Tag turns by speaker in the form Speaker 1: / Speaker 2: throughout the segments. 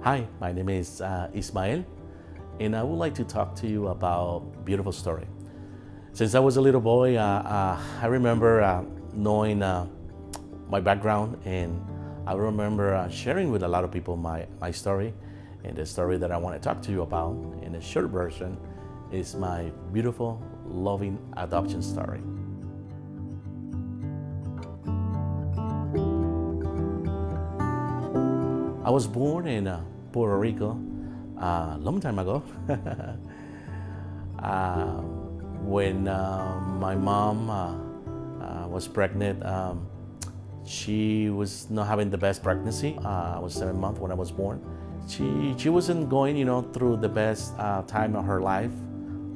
Speaker 1: Hi, my name is Ismael, and I would like to talk to you about a beautiful story. Since I was a little boy, I remember knowing my background, and I remember sharing with a lot of people my story. And the story that I want to talk to you about in a short version is my beautiful, loving adoption story. I was born in Puerto Rico a long time ago. When my mom was pregnant, she was not having the best pregnancy. I was 7 months when I was born. She wasn't going, through the best time of her life.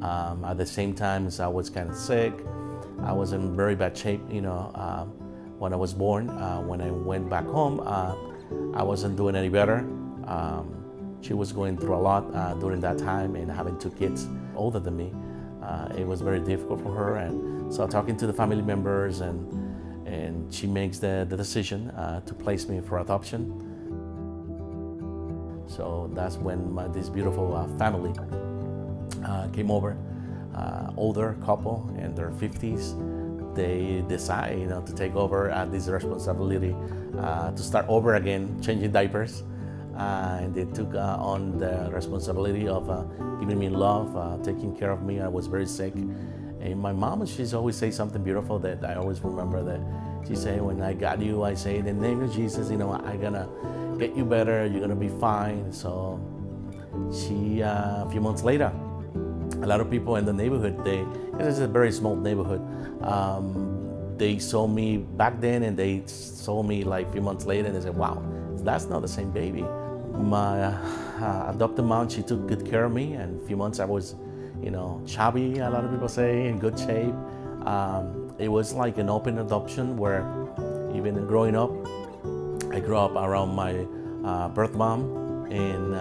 Speaker 1: At the same time, I was kind of sick. I was in very bad shape, when I was born. When I went back home, I wasn't doing any better. She was going through a lot during that time, and having two kids older than me, it was very difficult for her. And so talking to the family members, and she makes the decision to place me for adoption. So that's when this beautiful family came over, older couple in their 50s. They decide, to take over this responsibility to start over again, changing diapers. And they took on the responsibility of giving me love, taking care of me. I was very sick. And my mom, she's always say something beautiful that I always remember, that she said, when I got you, I say, in the name of Jesus, I'm gonna get you better, you're gonna be fine. So she, a few months later, a lot of people in the neighborhood, this is a very small neighborhood, they saw me back then, and they saw me like a few months later, and they said, wow, that's not the same baby. My adopted mom, she took good care of me, and a few months I was, chubby, a lot of people say, in good shape. It was like an open adoption, where even growing up, I grew up around my birth mom and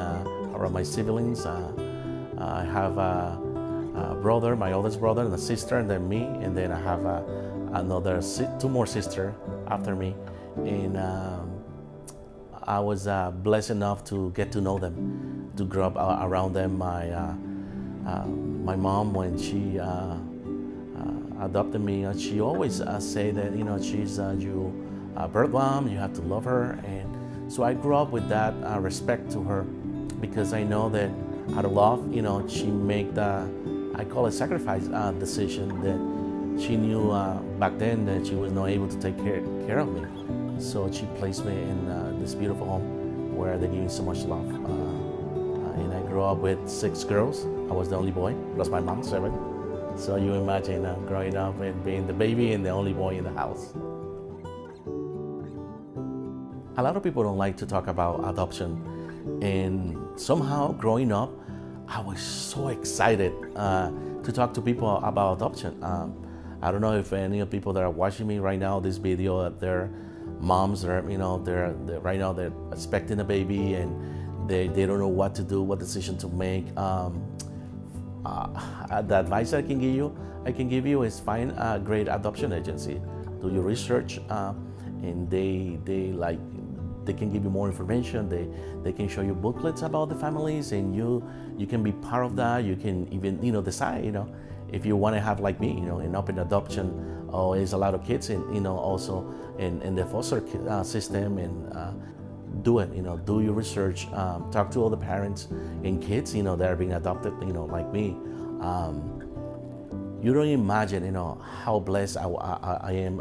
Speaker 1: around my siblings. I have a brother, my oldest brother, and a sister, and then me, and then I have two more sisters after me. And I was blessed enough to get to know them, to grow up around them. My mom, when she adopted me, she always say that, she's your birth mom, you have to love her. And so I grew up with that respect to her, because I know that out of love, she made I call it sacrifice decision, that she knew back then that she was not able to take care of me. So she placed me in this beautiful home where they give me so much love. And I grew up with 6 girls. I was the only boy, plus my mom, 7. So you imagine growing up and being the baby and the only boy in the house. A lot of people don't like to talk about adoption. And somehow growing up, I was so excited to talk to people about adoption. I don't know if any of the people that are watching me right now, this video, that their moms are, they're right now they're expecting a baby, and they don't know what to do, what decision to make. The advice I can give you is find a great adoption agency. Do your research, and they can give you more information. They can show you booklets about the families, and you can be part of that. You can even decide if you want to have, like me, an open adoption, or is a lot of kids in also in the foster system, and do it. Do your research. Talk to all the parents and kids that are being adopted, like me. You don't imagine how blessed I am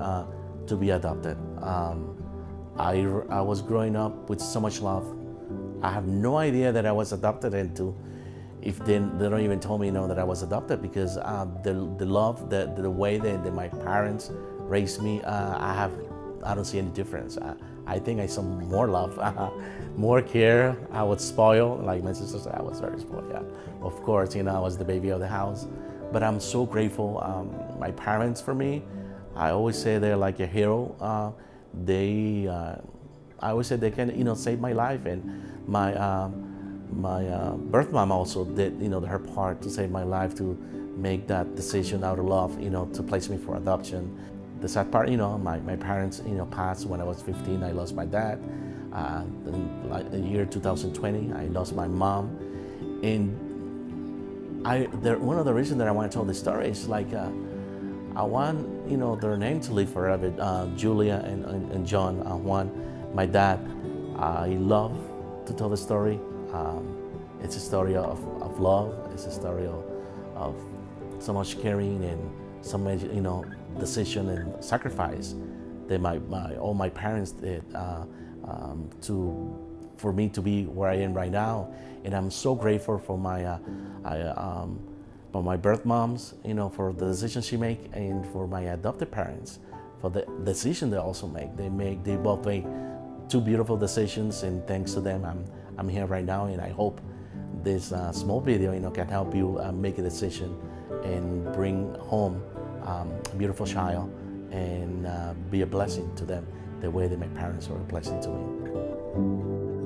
Speaker 1: to be adopted. I was growing up with so much love. I have no idea that I was adopted into, if they don't even tell me that I was adopted, because the love, the way that my parents raised me, I don't see any difference. I think I saw more love, more care. I was spoiled, like my sister said, I was very spoiled. Yeah, of course, I was the baby of the house, but I'm so grateful. My parents, for me, I always say they're like a hero. I always say they can, save my life, and my birth mom also did, her part to save my life, to make that decision out of love, to place me for adoption. The sad part, my parents, passed when I was 15. I lost my dad. In like the year 2020, I lost my mom. And one of the reasons that I want to tell this story is like, I want, their name to live forever. Julia and John, Juan, my dad. I love to tell the story. It's a story of love. It's a story of so much caring and so much, decision and sacrifice that all my parents did for me to be where I am right now. And I'm so grateful for my birth moms, for the decision she made, and for my adopted parents for the decision they also make. They both make two beautiful decisions, and thanks to them, I'm here right now. And I hope this small video, can help you make a decision and bring home a beautiful child and be a blessing to them the way that my parents were a blessing to me.